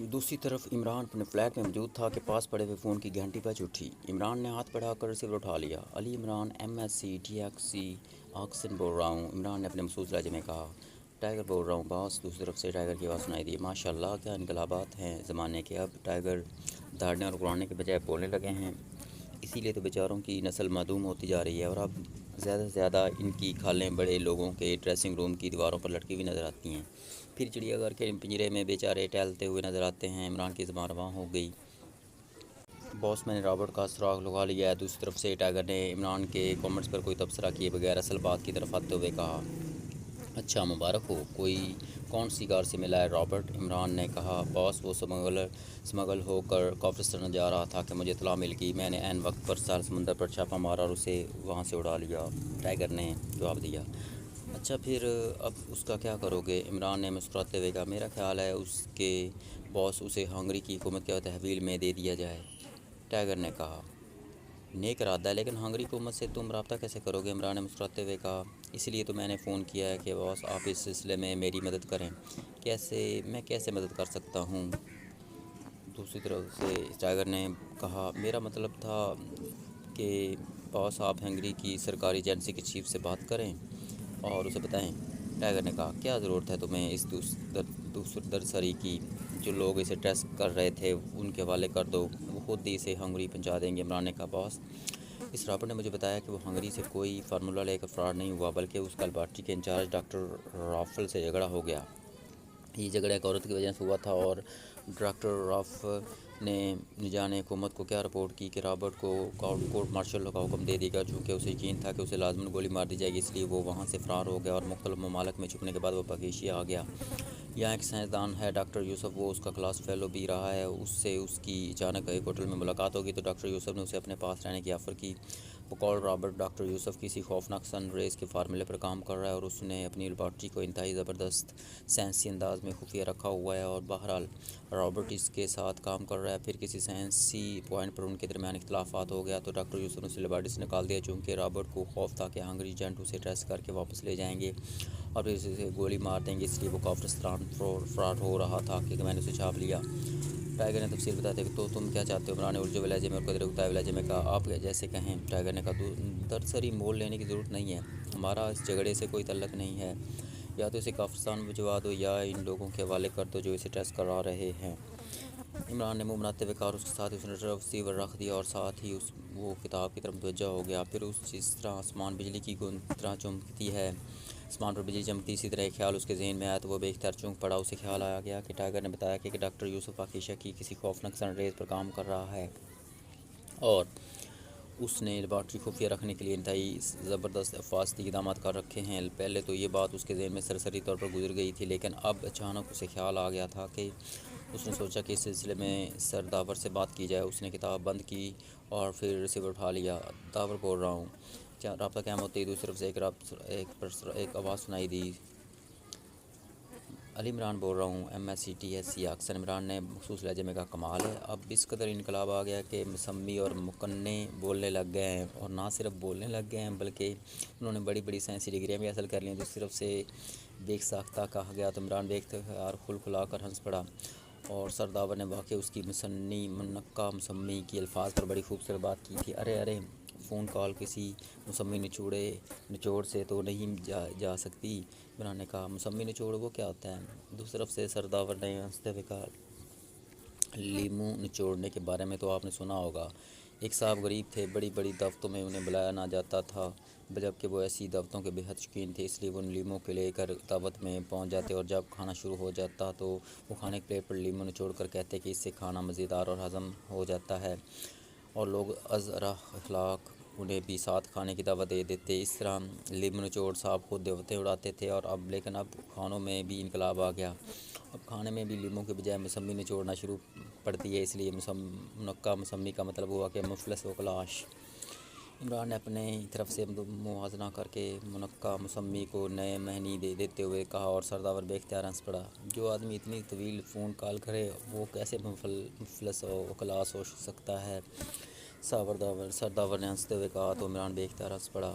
دوسری طرف عمران اپنے فلیٹ میں موجود تھا کہ پاس پڑے ہوئے فون کی گھنٹی بج اٹھی۔ عمران نے ہاتھ بڑھا کر ریسیور اٹھا لیا۔ علی عمران MSc آکسن بول رہا ہوں، عمران نے اپنے مخصوص لہجے میں کہا۔ ٹائیگر بول رہا ہوں باس، دوسری طرف سے ٹائیگر کی آواز سنائی دی۔ ماشاء اللہ، کیا انقلابات ہیں زمانے کے! اب ٹائیگر دھاڑنے اور اڑانے کے بجائے بولنے لگے ہیں، اسی لیے تو بیچاروں کی نسل معدوم ہوتی جا رہی ہے، اور اب زیادہ سے زیادہ ان کی کھالیں بڑے لوگوں کے ڈریسنگ روم کی دیواروں پر لٹکی ہوئی نظر آتی ہیں، پھر چڑیا گھر کے پنجرے میں بیچارے ٹہلتے ہوئے نظر آتے ہیں۔ عمران کی زبان رواں ہو گئی۔ باس، میں نے رابرٹ کا سراغ لگا لیا ہے۔ دوسری طرف سے ٹائیگر نے عمران کے کامنٹس پر کوئی تبصرہ کیے بغیر اصل بات کی طرف آتے ہوئے کہا۔ اچھا، مبارک ہو! کون سی کار سے ملا ہے رابرٹ؟ عمران نے کہا۔ باس، وہ سمگل ہو کر کافرستان جا رہا تھا کہ مجھے اطلاع مل گئی، میں نے عین وقت پر ساحل سمندر پر چھاپا مارا اور اسے وہاں سے اڑا لیا، ٹائیگر نے جواب دیا۔ اچھا، پھر اب اس کا کیا کرو گے؟ عمران نے مسکراتے ہوئے کہا۔ میرا خیال ہے کہ باس، اسے ہنگری کی حکومت کے تحویل میں دے دیا جائے، ٹائیگر نے کہا۔ نیک ارادہ ہے، لیکن ہنگری حکومت سے تم رابطہ کیسے کرو گے؟ عمران نے مسکراتے ہوئے کہا۔ اس لیے تو میں نے فون کیا ہے کہ باس، آپ اس سلسلے میں میری مدد کریں۔ میں کیسے مدد کر سکتا ہوں؟ دوسری طرف سے ٹائیگر نے کہا۔ میرا مطلب تھا کہ باس، آپ ہنگری کی سرکاری ایجنسی کے چیف سے بات کریں اور اسے بتائیں، ٹائیگر نے کہا۔ کیا ضرورت ہے تمہیں اس درسری کی؟ جو لوگ اسے ٹیسٹ کر رہے تھے ان کے حوالے کر دو، وہ خود ہی اسے ہنگری پہنچا دیں گے، عمران نے کہا۔ باس، اس رابرٹ نے مجھے بتایا کہ وہ ہنگری سے کوئی فارمولہ لے کر فرار نہیں ہوا، بلکہ اس کا لیبارٹری کے انچارج ڈاکٹر رافل سے جھگڑا ہو گیا۔ یہ جھگڑا ایک عورت کی وجہ سے ہوا تھا، اور ڈاکٹر راف نے نجان حکومت کو کیا رپورٹ کی کہ رابرٹ کو کورٹ مارشل کا حکم دے دیا گیا، چونکہ اسے یقین تھا کہ اسے لازماً گولی مار دی جائے گی، اس لیے وہ وہاں سے فرار ہو گیا اور مختلف ممالک میں چھپنے کے بعد وہ پاکیزیا آ گیا۔ یہاں ایک سائنسدان ہے ڈاکٹر یوسف، وہ اس کا کلاس فیلو بھی رہا ہے، اس سے اس کی اچانک ایک ہوٹل میں ملاقات ہوگی تو ڈاکٹر یوسف نے اسے اپنے پاس رہنے کی آفر کی۔ بقول رابرٹ، ڈاکٹر یوسف کسی خوفناک سن ریز کے فارمولے پر کام کر رہا ہے، اور اس نے اپنی لیبارٹری کو انتہائی زبردست سائنسی انداز میں خفیہ رکھا ہوا ہے، اور بہرحال رابرٹ اس کے ساتھ کام کر رہا ہے۔ پھر کسی سائنسی پوائنٹ پر ان کے درمیان اختلافات ہو گیا تو ڈاکٹر یوسف نے اسے لیبارٹری سے نکال دیا، چونکہ رابرٹ کو خوف تھا کہ ہنگری ایجنٹ اسے ٹیسٹ کر کے واپس لے جائیں گے اور پھر اسے گولی مار دیں گے، اس لیے وہ کافرستان فرار ہو رہا تھا کہ میں نے اسے چھاپ لیا۔ ٹائیگر نے تفصیل بتاتے کہ تو تم کیا چاہتے ہو؟ عمران نے الجھے ہوئے لہجے میں اور قدرے اکتائے ہوئے لہجے میں کہا۔ آپ جیسے کہیں، ٹائیگر نے کہا۔ درسری مول لینے کی ضرورت نہیں ہے، ہمارا اس جھگڑے سے کوئی تعلق نہیں ہے، یا تو اسے کافرستان بھجوا دو یا ان لوگوں کے حوالے کر دو جو اسے ٹیسٹ کرا رہے ہیں۔ عمران نے منہ بناتے ہوئے کہا، اور اس کے ساتھ ہی اس نے ریسیور رکھ دیا اور ساتھ ہی وہ کتاب کی طرف متوجہ ہو گیا۔ پھر جس طرح آسمان بجلی کی طرح چمکتی ہے، آسمان پر بجلی چمکتی، اسی طرح ایک خیال اس کے ذہن میں آیا تو وہ بے اختیار چونک پڑا۔ اسے خیال آیا گیا کہ ٹائیگر نے بتایا کہ ڈاکٹر یوسف پاکیزیا کی کسی خوفناک سن ریز پر کام کر رہا ہے، اور اس نے لیبارٹری خفیہ رکھنے کے لیے انتہائی زبردست حفاظتی اقدامات کر رکھے ہیں۔ پہلے تو یہ بات اس کے ذہن میں سرسری طور پر گزر گئی تھی، لیکن اب اچانک اسے خیال آ گیا تھا کہ اس نے سوچا کہ اس سلسلے میں سرداور سے بات کی جائے۔ اس نے کتاب بند کی اور پھر ریسیور اٹھا لیا۔ داور بول رہا ہوں، رابطہ قائم ہوتے ہی دوسری طرف سے ایک آواز سنائی دی۔ علی عمران بول رہا ہوں، MSc آکسن، عمران نے مخصوص لہجے میں کہا۔ کمال ہے، اب اس قدر انقلاب آ گیا کہ مسمی اور مکنے بولنے لگ گئے ہیں، اور نہ صرف بولنے لگ گئے ہیں بلکہ انہوں نے بڑی بڑی سائنسی ڈگریاں بھی حاصل کر لیں۔ دوسری طرف سے بیک ساختہ کہا گیا تو عمران بے اختیار کھلا کر ہنس پڑا، اور سرداور نے واقعی اس کی منقع مسمی کی الفاظ پر بڑی خوبصورت بات کی تھی۔ ارے فون کال کسی مسمی نچوڑ سے تو نہیں جا سکتی، عمران نے کہا۔ مسمی نچوڑ وہ کیا ہوتا ہے؟ دوسری طرف سے سرداور نے ہنستے ہوئے کہا۔ لیمو نچوڑنے کے بارے میں تو آپ نے سنا ہوگا۔ ایک صاحب غریب تھے، بڑی بڑی دعوتوں میں انہیں بلایا نہ جاتا تھا، جبکہ وہ ایسی دعوتوں کے بے حد شوقین تھے، اس لیے وہ لیمو کے لے کر دعوت میں پہنچ جاتے، اور جب کھانا شروع ہو جاتا تو وہ کھانے کی پلیٹ پر لیمو نچوڑ کر کہتے کہ اس سے کھانا مزیدار اور ہضم ہو جاتا ہے، اور لوگ از اخلاق انہیں بھی ساتھ کھانے کی دعوت دے دیتے۔ اس طرح لیمو نچوڑ صاحب خود دعوتیں اڑاتے تھے، اور لیکن اب کھانوں میں بھی انقلاب آ گیا، اب کھانے میں بھی لیمو کے بجائے مسمی نچوڑنا شروع پڑتی ہے، اس لیے منقع مسمی کا مطلب ہوا کہ مفلس و کلاش۔ عمران نے اپنے طرف سے موازنہ کر کے منقع مسمی کو نئے معنی دیتے ہوئے کہا، اور سرداور بے اختیار ہنس پڑا۔ جو آدمی اتنی طویل فون کال کرے وہ کیسے مفلس و کلاس ہو سکتا ہے؟ سرداور نے ہنستے ہوئے کہا تو عمران بے اختیار ہنس پڑا۔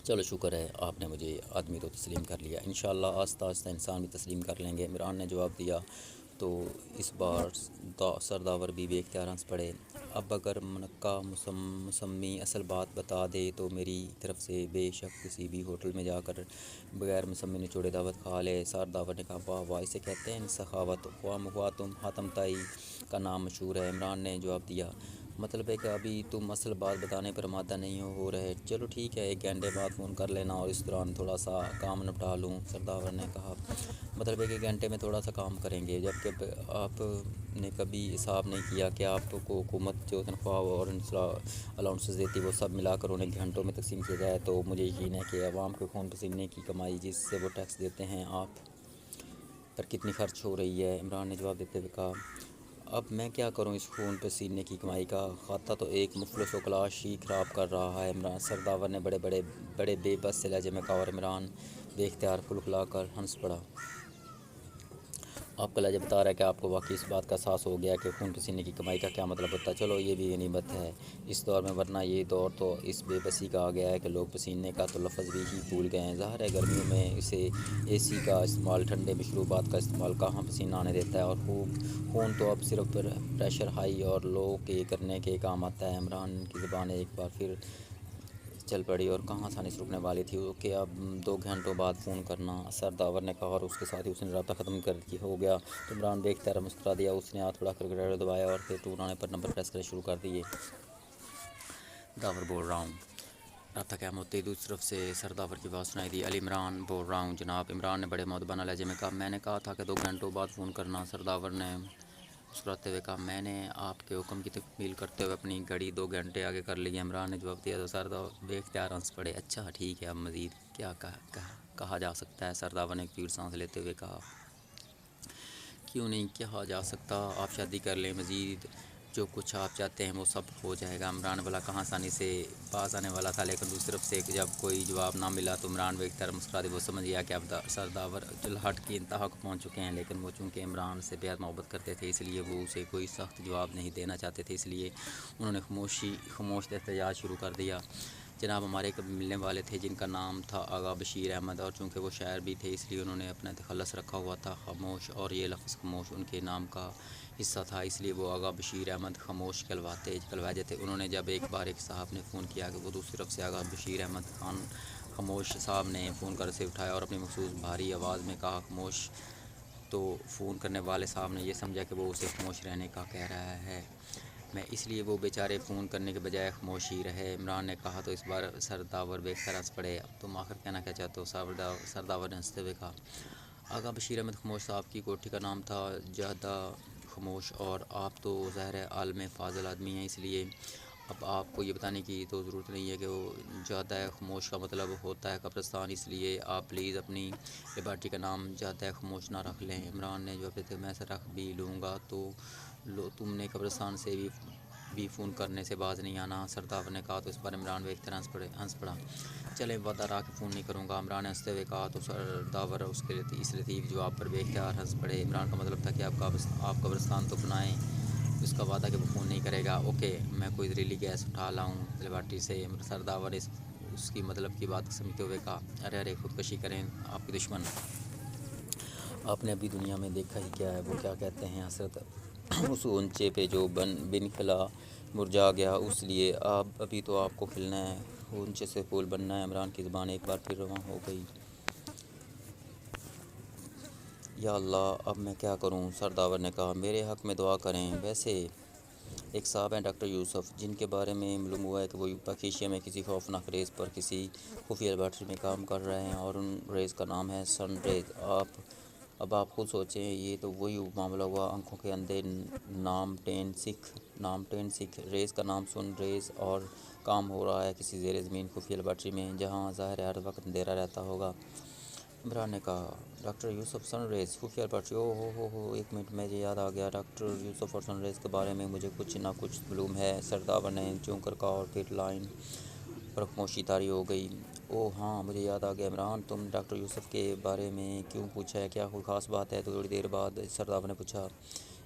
چلو شکر ہے، آپ نے مجھے آدمی تو تسلیم کر لیا، انشاءاللہ آہستہ آہستہ انسان بھی تسلیم کر لیں گے، عمران نے جواب دیا۔ تو اس بار سرداور بھی بے اختیار ہنس پڑے۔ اب اگر منقع مسمی اصل بات بتا دے تو میری طرف سے بے شک کسی بھی ہوٹل میں جا کر بغیر مسمی نچوڑے دعوت کھا لے۔ سرداور نے کہا واہ واہ، اسے کہتے ہیں سخاوت، خواہ تم حاتم طائی کا نام مشہور ہے۔ عمران نے جواب دیا مطلب ہے کہ ابھی تم اصل بات بتانے پر آمادہ نہیں ہو رہے۔ چلو ٹھیک ہے، 1 گھنٹے بعد فون کر لینا اور اس دوران تھوڑا سا کام نپٹا لوں۔ سرداور نے کہا مطلب ہے کہ 1 گھنٹے میں تھوڑا سا کام کریں گے، جبکہ آپ نے کبھی حساب نہیں کیا کہ آپ کو حکومت جو تنخواہ اور الاؤنسز دیتی ہے وہ سب ملا کر انہیں گھنٹوں میں تقسیم کیا جائے تو مجھے یقین ہے کہ عوام کے خون پسینے کی کمائی جس سے وہ ٹیکس دیتے ہیں آپ پر کتنی خرچ ہو رہی ہے۔ عمران نے جواب دیتے ہوئے کہا اب میں کیا کروں اس خون پسینے کی کمائی کا، کھاتا تو ایک مفلس و کلاش ہی خراب کر رہا ہے۔ عمران سرداور نے بڑے بے بس سے لہجے میں کہا اور عمران بے اختیار کھلکھلا کر ہنس پڑا۔ آپ کا لہجہ بتا رہا ہے کہ آپ کو واقعی اس بات کا احساس ہو گیا کہ خون پسینے کی کمائی کا کیا مطلب ہوتا ہے۔ چلو یہ بھی غنیمت ہے اس دور میں، ورنہ یہ دور تو اس بے بسی کا آ گیا ہے کہ لوگ پسینے کا تو لفظ بھی ہی بھول گئے ہیں۔ ظاہر ہے گرمیوں میں اسے اے سی کا استعمال، ٹھنڈے مشروبات کا استعمال کہاں پسینہ آنے دیتا ہے، اور خون تو اب صرف پریشر ہائی اور لو کے کرنے کے کام آتا ہے۔ عمران کی زبان ایک بار پھر چل پڑی اور کہاں آسانی سے رکنے والی تھی کہ اب 2 گھنٹوں بعد فون کرنا۔ سرداور نے کہا اور اس کے ساتھ ہی اس نے رابطہ ختم ہو گیا تو عمران بے اختیار مسکرا دیا۔ اس نے ہاتھ بڑھا کر ریڈیو دبایا اور پھر ٹون پر نمبر پریس کرنے شروع کر دیے۔ داور بول رہا ہوں، رابطہ قائم ہوتے ہی دوسری طرف سے سرداور کی آواز سنائی دی علی عمران بول رہا ہوں جناب۔ عمران نے بڑے مؤدبانہ لہجے میں کہا میں نے کہا تھا کہ 2 گھنٹوں بعد فون کرنا۔ سرداور نے مسکراتے ہوئے کہا میں نے آپ کے حکم کی تکمیل کرتے ہوئے اپنی گھڑی 2 گھنٹے آگے کر لی ہے۔ عمران نے جواب دیا تو سرداور بے اختیار ہنس پڑے۔ اچھا ٹھیک ہے، اب مزید کیا کہا جا سکتا ہے؟ سرداور نے ایک طویل سانس لیتے ہوئے کہا کیوں نہیں کہا جا سکتا، آپ شادی کر لیں، مزید جو کچھ آپ چاہتے ہیں وہ سب ہو جائے گا۔ عمران بھلا کہاں آسانی سے باز آنے والا تھا، لیکن دوسری طرف سے جب کوئی جواب نہ ملا تو عمران بے اختیار مسکرا دیا۔ وہ سمجھ گیا کہ اب سرداور چلہٹ کی انتہا کو پہنچ چکے ہیں، لیکن وہ چونکہ عمران سے بے حد محبت کرتے تھے اس لیے وہ اسے کوئی سخت جواب نہیں دینا چاہتے تھے، اس لیے انہوں نے خاموش احتجاج شروع کر دیا۔ جناب ہمارے ایک ملنے والے تھے جن کا نام تھا آغا بشیر احمد، اور چونکہ وہ شاعر بھی تھے اس لیے انہوں نے اپنا تخلص رکھا ہوا تھا خاموش، اور یہ لفظ خاموش ان کے نام کا حصہ تھا، اس لیے وہ آغا بشیر احمد خاموش کہلواتے تھے۔ انہوں نے جب ایک بار ایک صاحب نے فون کیا کہ وہ دوسری طرف سے آغا بشیر احمد خان خاموش صاحب نے فون کر اسے اٹھایا اور اپنی مخصوص بھاری آواز میں کہا خاموش، تو فون کرنے والے صاحب نے یہ سمجھا کہ وہ اسے خاموش رہنے کا کہہ رہا ہے، میں اس لیے وہ بیچارے فون کرنے کے بجائے خاموش ہی رہے۔ عمران نے کہا تو اس بار سرداور بے اختیار ہنس پڑے۔ اب تم آخر کہنا کیا چاہتے ہو؟ سرداور نے ہنستے ہوئے کہا آغا بشیر احمد خاموش صاحب کی کوٹھی کا نام تھا جہدہ خاموش، اور آپ تو ظاہر ہے عالم فاضل آدمی ہیں، اس لیے اب آپ کو یہ بتانے کی تو ضرورت نہیں ہے کہ وہ جہدہ خاموش کا مطلب ہوتا ہے قبرستان، اس لیے آپ پلیز اپنی لیبارٹری کا نام جہدہ خاموش نہ رکھ لیں۔ عمران نے جواب دیتے میں اسے رکھ بھی لوں گا تو تم نے قبرستان سے بھی فون کرنے سے باز نہیں آنا۔ سرداور نے کہا تو اس پر عمران بے اختیار ہنس پڑا۔ چلیں وعدہ رہا کہ فون نہیں کروں گا، عمران نے ہنستے ہوئے کہا تو سرداور اس لطیف جواب پر بے اختیار ہنس پڑے۔ عمران کا مطلب تھا کہ آپ قبرستان تو بنائیں، اس کا وعدہ کہ وہ فون نہیں کرے گا، اوکے میں کوئی زہریلی گیس اٹھا لاؤں لیبارٹری سے۔ سرداور اس کی مطلب کی بات سمجھتے ہوئے کہا ارے خودکشی کریں آپ کے دشمن، آپ نے ابھی دنیا میں دیکھا ہی کیا ہے، وہ کیا کہتے ہیں حسرت اس اونچے پہ جو بن کھلا مرجھا گیا، اس لیے ابھی تو آپ کو کھلنا ہے، اونچے سے پھول بننا ہے۔ عمران کی زبان ایک بار پھر رواں ہو گئی۔ یا اللہ اب میں کیا کروں؟ سرداور نے کہا میرے حق میں دعا کریں۔ ویسے ایک صاحب ہیں ڈاکٹر یوسف، جن کے بارے میں معلوم ہوا ہے کہ وہ پاکیشیا میں کسی خوفناک ریز پر کسی خفیہ لیبارٹری میں کام کر رہے ہیں، اور ان ریز کا نام ہے سن ریز۔ اب آپ خود سوچیں، یہ تو وہی معاملہ ہوا آنکھوں کے اندھے نام سکھ ریز کا نام سن ریز، اور کام ہو رہا ہے کسی زیر زمین خفیہ لیبارٹری میں جہاں ظاہر ہے ہر وقت اندھیرا رہتا ہوگا۔ عمران نے کہا ڈاکٹر یوسف سن ریز خفیہ لیبارٹری، ہو 1 منٹ مجھے یاد آ گیا، ڈاکٹر یوسف اور سن ریز کے بارے میں مجھے کچھ نہ کچھ معلوم ہے۔ سرداور نے چونک کر کہا اور پھر لائن پر خاموشی طاری ہو گئی۔ اوہ ہاں مجھے یاد آ گیا عمران، تم نے ڈاکٹر یوسف کے بارے میں کیوں پوچھا ہے، کیا کوئی خاص بات ہے؟ تھوڑی دیر بعد سرداور نے پوچھا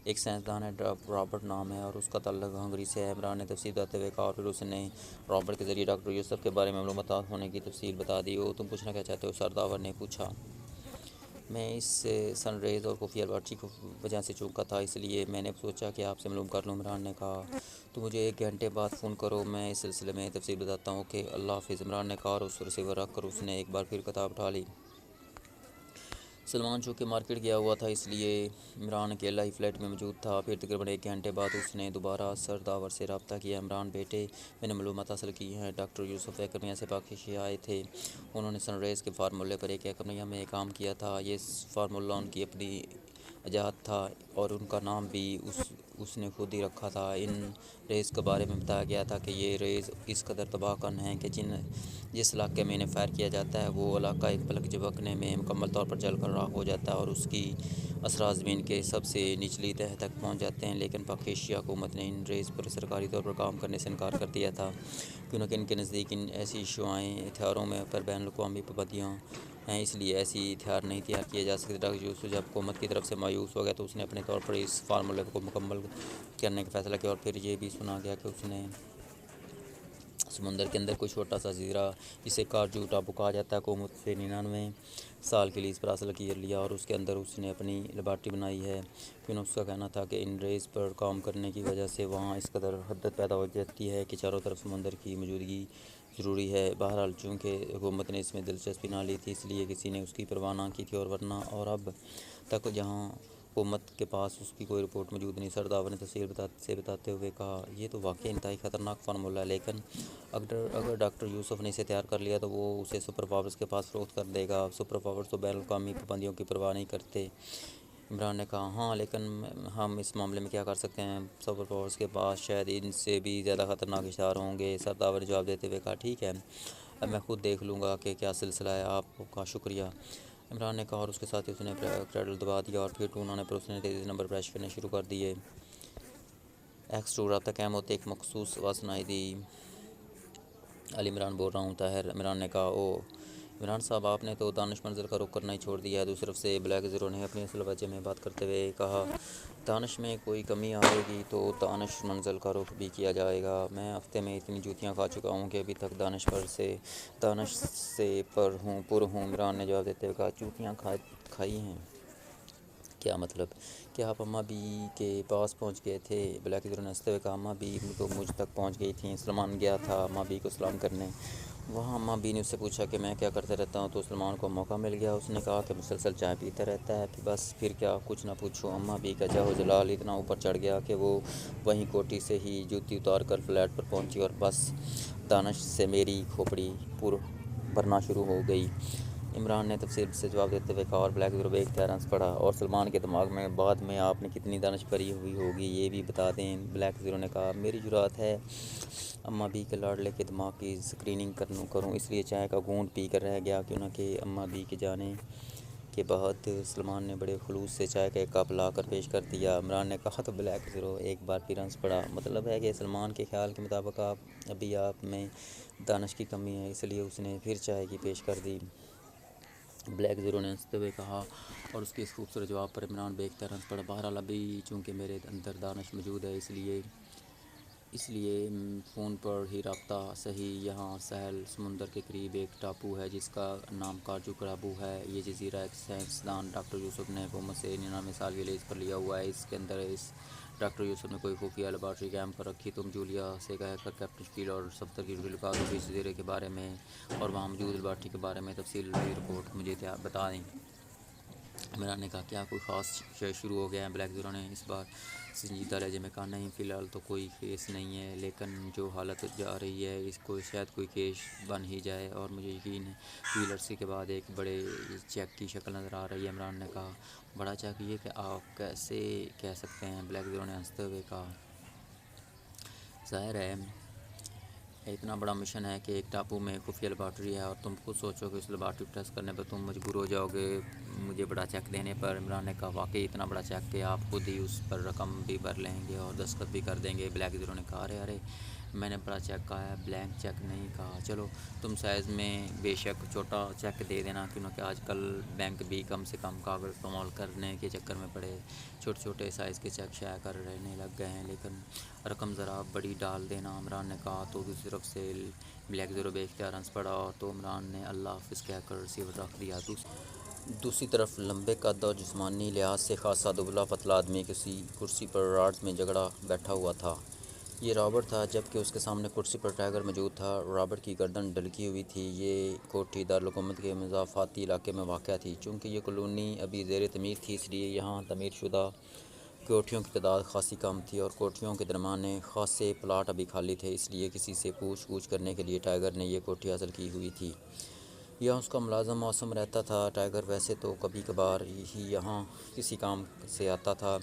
ایک سائنسدان ہے رابرٹ نام ہے اور اس کا تعلق ہنگری سے ہے۔ عمران نے تفصیل بتاتے ہوئے کہا اور پھر اس نے رابرٹ کے ذریعے ڈاکٹر یوسف کے بارے میں معلومات ہونے کی تفصیل بتا دی۔ تم پوچھنا کیا چاہتے ہو؟ سرداور نے پوچھا۔ میں اس سن ریز اور خفیہ لیبارٹری کی وجہ سے چونکا تھا، اس لیے میں نے سوچا کہ آپ سے معلوم کر لوں۔ عمران نے کہا تو مجھے 1 گھنٹے بعد فون کرو، میں اس سلسلے میں تفصیل بتاتا ہوں کہ اللہ حافظ، عمران نے کہا اور اس ریسیور رکھ کر اس نے ایک بار پھر کتاب اٹھا لی۔ سلمان چونکہ مارکیٹ گیا ہوا تھا، اس لیے عمران اکیلا ہی فلیٹ میں موجود تھا۔ پھر تقریباً 1 گھنٹے بعد اس نے دوبارہ سرداور سے رابطہ کیا۔ عمران بیٹے، میں نے معلومات حاصل کی ہیں، ڈاکٹر یوسف ایک کمپنی سے پاکستان آئے تھے، انہوں نے سن رائز کے فارمولے پر ایک کمپنی میں کام کیا تھا۔ یہ فارمولہ ان کی اپنی ایجاد تھا اور ان کا نام بھی اس نے خود ہی رکھا تھا۔ ان ریز کے بارے میں بتایا گیا تھا کہ یہ ریز اس قدر تباہ کن ہیں کہ جس علاقے میں انہیں فائر کیا جاتا ہے وہ علاقہ ایک پلک جھپکنے میں مکمل طور پر جل کر راکھ ہو جاتا ہے اور اس کی اثرات زمین کے سب سے نچلی تہہ تک پہنچ جاتے ہیں۔ لیکن پاکستان حکومت نے ان ریز پر سرکاری طور پر کام کرنے سے انکار کر دیا تھا، کیونکہ ان کے نزدیک ان ایسی شعاعیں ہتھیاروں میں پر بین الاقوامی پابندیاں ہیں، اس لیے ایسی ہتھیار نہیں تیار کیے جا سکتے۔ ڈاکٹر یوسف جب حکومت کی طرف سے مایوس ہو گیا تو اس نے اپنے طور پر اس فارمولے کو مکمل کرنے کا فیصلہ کیا، اور پھر یہ بھی سنا گیا کہ اس نے سمندر کے اندر کوئی چھوٹا سا جزیرہ جسے کارجو ٹاپو کہا جاتا ہے، حکومت سے 99 سال کے لیز پر حاصل کر لیا اور اس کے اندر اس نے اپنی لیبارٹری بنائی ہے، کیونکہ اس کا کہنا تھا کہ ان ریز پر کام کرنے کی وجہ سے وہاں اس قدر حدت پیدا ہو جاتی ہے کہ چاروں طرف سمندر کی موجودگی ضروری ہے۔ بہرحال چونکہ حکومت نے اس میں دلچسپی نہ لی تھی، اس لیے کسی نے اس کی پرواہ نہ کی تھی، اور ورنہ اور اب تک جہاں حکومت کے پاس اس کی کوئی رپورٹ موجود نہیں۔ سرداور نے تفصیل سے بتاتے ہوئے کہا یہ تو واقعی انتہائی خطرناک فارمولہ ہے، لیکن اگر ڈاکٹر یوسف نے اسے تیار کر لیا تو وہ اسے سپر پاورز کے پاس فروخت کر دے گا۔ سپر پاورز تو بین الاقوامی پابندیوں کی پرواہ نہیں کرتے۔ عمران نے کہا ہاں، لیکن ہم اس معاملے میں کیا کر سکتے ہیں؟ سپر پاورز کے پاس شاید ان سے بھی زیادہ خطرناک اشتہار ہوں گے۔ سرداور نے جواب دیتے ہوئے کہا ٹھیک ہے، اب میں خود دیکھ لوں گا کہ کیا سلسلہ ہے، آپ کا شکریہ، عمران نے کہا، اور اس کے ساتھ ہی اس نے کریڈل دبا دیا اور پھر ٹون آنے پر اس نے تیزی سے نمبر پریس کرنے شروع کر دیے۔ X2 رابطہ قائم ہوتے ایک مخصوص آواز سنائی دی، علی عمران بول رہا ہوں طاہر۔ عمران نے کہا او عمران صاحب، آپ نے تو دانش منزل کا رخ کرنا ہی چھوڑ دیا ہے۔ دوسری طرف سے بلیک زیرو نے اپنی اصل وجہ میں بات کرتے ہوئے کہا دانش میں کوئی کمی آئے گی تو دانش منزل کا رخ بھی کیا جائے گا۔ میں ہفتے میں اتنی جوتیاں کھا چکا ہوں کہ ابھی تک دانش سے پر ہوں۔ عمران نے جواب دیتے ہوئے کہا جوتیاں کھائی ہیں؟ کیا مطلب؟ کیا آپ اماں بی کے پاس پہنچ گئے تھے؟ بلیک زیرو نے ہنستے ہوئے کہا اماں بی تو مجھ تک پہنچ گئی تھیں، سلمان گیا تھا اماں بی کو سلام کرنے۔ وہاں اماں بی نے اس سے پوچھا کہ میں کیا کرتا رہتا ہوں، تو سلمان کو موقع مل گیا، اس نے کہا کہ مسلسل چائے پیتا رہتا ہے، بس پھر کیا، کچھ نہ پوچھو۔ اماں بی کا جاہ و جلال اتنا اوپر چڑھ گیا کہ وہ وہیں کوٹھی سے ہی جوتی اتار کر فلیٹ پر پہنچی اور بس دانش سے میری کھوپڑی بھرنا شروع ہو گئی۔ عمران نے تفصیل سے جواب دیتے ہوئے کہا اور بلیک زیرو بے اختیار ہنس پڑا۔ اور سلمان کے دماغ میں بعد میں آپ نے کتنی دانش بھری ہوئی ہوگی یہ بھی بتا دیں؟ بلیک زیرو نے کہا میری جرات ہے اماں بی کے لاڈلے کے دماغ کی اسکریننگ کروں، اس لیے چائے کا گھونٹ پی کر رہ گیا، کیونکہ اماں بی کے جانے کے بعد سلمان نے بڑے خلوص سے چائے کا ایک کپ لا کر پیش کر دیا۔ عمران نے کہا تو بلیک زیرو ایک بار پھر ہنس پڑا۔ مطلب ہے کہ سلمان کے خیال کے مطابق ابھی آپ میں دانش کی کمی ہے، اس لیے اس نے پھر چائے کی پیش کر دی، بلیک زیرو نے ہنستے ہوئے کہا، اور اس کے اس خوبصورت جواب پر عمران بے اختیار ہنس پڑا۔ بہرحال ابھی چونکہ میرے اندر دانش موجود ہے، اس لیے فون پر ہی رابطہ صحیح۔ یہاں ساحل سمندر کے قریب ایک ٹاپو ہے جس کا نام کارجو ٹاپو ہے۔ یہ جزیرہ ایک سائنسدان ڈاکٹر یوسف نے حکومت سے 99 سال کی لیز پر لیا ہوا ہے۔ اس کے اندر ڈاکٹر یوسف نے کوئی خفیہ لیبارٹری قائم کر رکھی۔ تم جولیا سے کہہ کر کیپٹن شکیل اور سفتر کی لکھا دو کہ اس جزیرے کے بارے میں اور وہاں موجود لیبارٹری کے بارے میں تفصیل رپورٹ مجھے بتا دیں۔ عمران نے کہا کیا کوئی خاص شے شروع ہو گیا ہے؟ بلیک زیرو نے اس بار سنجیدہ لہجے میں کہا نہیں، فی الحال تو کوئی کیس نہیں ہے، لیکن جو حالت جا رہی ہے اس کو شاید کوئی کیس بن ہی جائے، اور مجھے یقین ہے طویل عرصے کے بعد ایک بڑے چیک کی شکل نظر آ رہی ہے۔ عمران نے کہا بڑا چیک یہ کہ آپ کیسے کہہ سکتے ہیں؟ بلیک زیرو نے ہنستے ہوئے کہا ظاہر ہے اتنا بڑا مشن ہے کہ ایک ٹاپو میں خفیہ لیبارٹری ہے اور تم خود سوچو کہ اس لیبارٹری کو ٹیسٹ کرنے پر تم مجبور ہو جاؤ گے مجھے بڑا چیک دینے پر۔ عمران نے کہا واقعی اتنا بڑا چیک کہ آپ خود ہی اس پر رقم بھی بھر لیں گے اور دستخط بھی کر دیں گے؟ بلیک زیرو نے کہا ارے میں نے بڑا چیک کہا ہے، بلینک چیک نہیں کہا۔ چلو تم سائز میں بے شک چھوٹا چیک دے دینا، کیونکہ آج کل بینک بھی کم سے کم کاغذ استعمال کرنے کے چکر میں پڑے چھوٹے سائز کے چیک شائع کر رہنے لگ گئے ہیں، لیکن رقم ذرا بڑی ڈال دینا، عمران نے کہا۔ تو دوسری طرف سے بلیک زیرو بے اختیار ہنس پڑا، اور تو عمران نے اللہ حافظ کہہ کر ریسیور رکھ دیا۔ دوسری طرف لمبے قد اور جسمانی لحاظ سے خاصا دبلا پتلا آدمی کسی کرسی پر راڈز میں جگڑا بیٹھا ہوا تھا۔ یہ رابرٹ تھا، جبکہ اس کے سامنے کرسی پر ٹائیگر موجود تھا۔ رابرٹ کی گردن ڈھلکی ہوئی تھی۔ یہ کوٹھی دارالحکومت کے مضافاتی علاقے میں واقع تھی۔ چونکہ یہ کالونی ابھی زیر تعمیر تھی، اس لیے یہاں تعمیر شدہ کوٹھیوں کی تعداد خاصی کم تھی اور کوٹھیوں کے درمیان خاصے پلاٹ ابھی خالی تھے۔ اس لیے کسی سے پوچھ گچھ کرنے کے لیے ٹائیگر نے یہ کوٹھی حاصل کی ہوئی تھی۔ یہاں اس کا ملازم موسم رہتا تھا۔ ٹائیگر ویسے تو کبھی کبھار ہی یہاں کسی کام سے آتا تھا،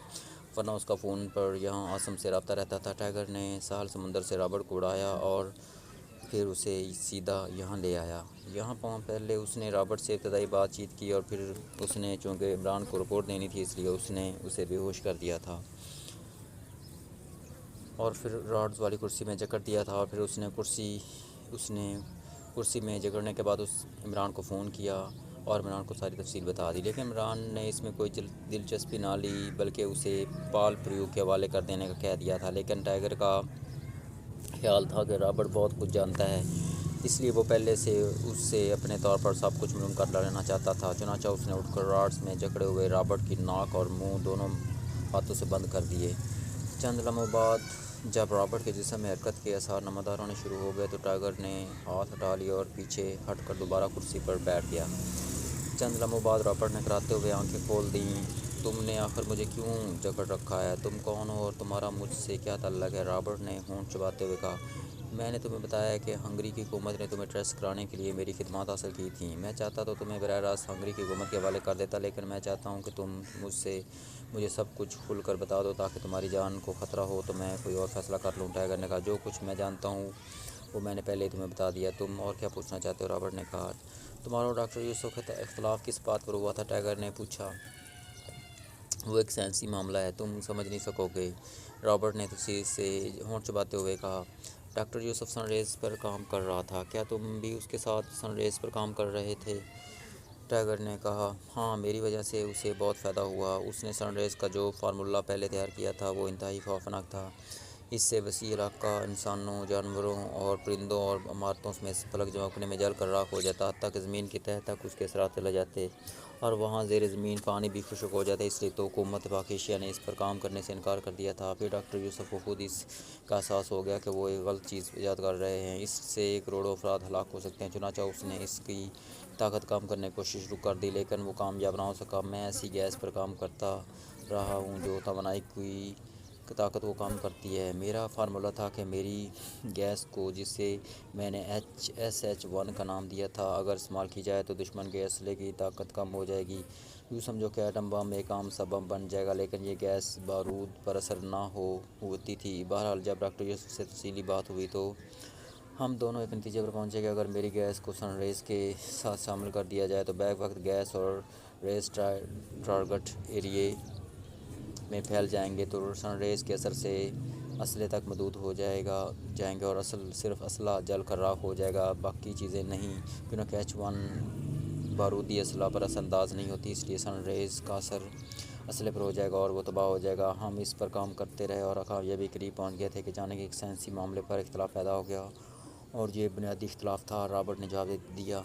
ورنہ اس کا فون پر یہاں عاصم سے رابطہ رہتا تھا۔ ٹائیگر نے ساحل سمندر سے رابرٹ کو اڑایا اور پھر اسے سیدھا یہاں لے آیا۔ یہاں پہلے اس نے رابرٹ سے ابتدائی بات چیت کی اور پھر اس نے چونکہ عمران کو رپورٹ دینی تھی، اس لیے اس نے اسے بے ہوش کر دیا تھا اور پھر راڈز والی کرسی میں جکڑ دیا تھا اور پھر اس نے کرسی میں جگڑنے کے بعد عمران کو فون کیا اور عمران کو ساری تفصیل بتا دی، لیکن عمران نے اس میں کوئی دلچسپی نہ لی، بلکہ اسے پال پریو کے حوالے کر دینے کا کہہ دیا تھا۔ لیکن ٹائیگر کا خیال تھا کہ رابرٹ بہت کچھ جانتا ہے، اس لیے وہ پہلے سے اس سے اپنے طور پر سب کچھ معلوم کر لینا چاہتا تھا۔ چنانچہ اس نے اٹھ کر راڈز میں جکڑے ہوئے رابرٹ کی ناک اور منہ دونوں ہاتھوں سے بند کر دیے۔ چند لمحوں بعد جب رابرٹ کے جسم میں حرکت کے آثار نمودار ہونے شروع ہو گئے تو ٹائیگر نے ہاتھ ہٹا لیا اور پیچھے ہٹ کر دوبارہ کرسی پر بیٹھ گیا۔ چند لمحوں بعد رابرٹ نے کراتے ہوئے آنکھیں کھول دیں۔ تم نے آخر مجھے کیوں جکڑ رکھا ہے؟ تم کون ہو اور تمہارا مجھ سے کیا تعلق ہے؟ رابرٹ نے ہونٹ چباتے ہوئے کہا، میں نے تمہیں بتایا کہ ہنگری کی حکومت نے تمہیں ٹریس کرانے کے لیے میری خدمات حاصل کی تھیں۔ میں چاہتا تو تمہیں براہ راست ہنگری کی حکومت کے حوالے کر دیتا، لیکن میں چاہتا ہوں کہ تم مجھے سب کچھ کھل کر بتا دو تاکہ تمہاری جان کو خطرہ ہو تو میں کوئی اور فیصلہ کر لوں۔ ٹائیگر نے کہا، جو کچھ میں جانتا ہوں وہ میں نے پہلے ہی تمہیں بتا دیا، تم اور کیا پوچھنا چاہتے ہو؟ رابرٹ نے کہا، تمہارا اور ڈاکٹر یوسف کا اختلاف کس بات پر ہوا تھا؟ ٹائیگر نے پوچھا۔ وہ ایک سائنسی معاملہ ہے، تم سمجھ نہیں سکو گے، رابرٹ نے تفصیل سے ہونٹ چباتے ہوئے کہا۔ ڈاکٹر یوسف سن رائز پر کام کر رہا تھا، کیا تم بھی اس کے ساتھ سن رائز پر کام کر رہے تھے؟ ٹائیگر نے کہا، ہاں، میری وجہ سے اسے بہت فائدہ ہوا۔ اس نے سن رائز کا جو فارمولہ پہلے تیار کیا تھا وہ انتہائی خوفناک تھا۔ اس سے وسیع علاقہ انسانوں، جانوروں اور پرندوں اور عمارتوں میں پلک جھپکنے میں جل کر راکھ ہو جاتا، حتیٰ کہ زمین کی تہہ تک اس کے اثرات چلے جاتے اور وہاں زیر زمین پانی بھی خشک ہو جاتا۔ اس لیے تو حکومت پاک ایشیا نے اس پر کام کرنے سے انکار کر دیا تھا۔ پھر ڈاکٹر یوسف کو خود اس کا احساس ہو گیا کہ وہ ایک غلط چیز ایجاد کر رہے ہیں، اس سے کروڑوں افراد ہلاک ہو سکتے ہیں۔ چنانچہ اس نے اس کی طاقت کم کرنے کی کوشش شروع کر دی، لیکن وہ کامیاب نہ ہو سکا۔ میں ایسی گیس پر کام کرتا رہا ہوں جو توانائی کی طاقت کو کم کرتی ہے۔ میرا فارمولہ تھا کہ میری گیس کو، جسے میں نے HSH1 کا نام دیا تھا، اگر استعمال کی جائے تو دشمن کے اسلحے کی طاقت کم ہو جائے گی۔ یوں سمجھو کہ ایٹم بم ایک عام سا بم بن جائے گا، لیکن یہ گیس بارود پر اثر نہ ہوتی تھی۔ بہرحال جب ڈاکٹر یوسف سے تفصیلی بات ہوئی تو ہم دونوں ایک نتیجے پر پہنچے کہ اگر میری گیس کو سن رائز کے ساتھ شامل کر دیا جائے تو بیک وقت گیس اور ریز ٹارگٹ ایریے میں پھیل جائیں گے، تو سن رائز کے اثر سے اسلحے تک محدود ہو جائیں گے اور صرف اسلحہ جل کر راکھ ہو جائے گا، باقی چیزیں نہیں، کیونکہ H1 بارودی اسلحہ پر اثر انداز نہیں ہوتی، اس لیے سن رائز کا اثر اسلحے پر ہو جائے گا اور وہ تباہ ہو جائے گا۔ ہم اس پر کام کرتے رہے اور کامیابی کے قریب پہنچ گئے تھے کہ جانے کے ایک سائنسی معاملے پر اختلاف پیدا ہو گیا، اور یہ بنیادی اختلاف تھا، رابرٹ نے جواب دیا۔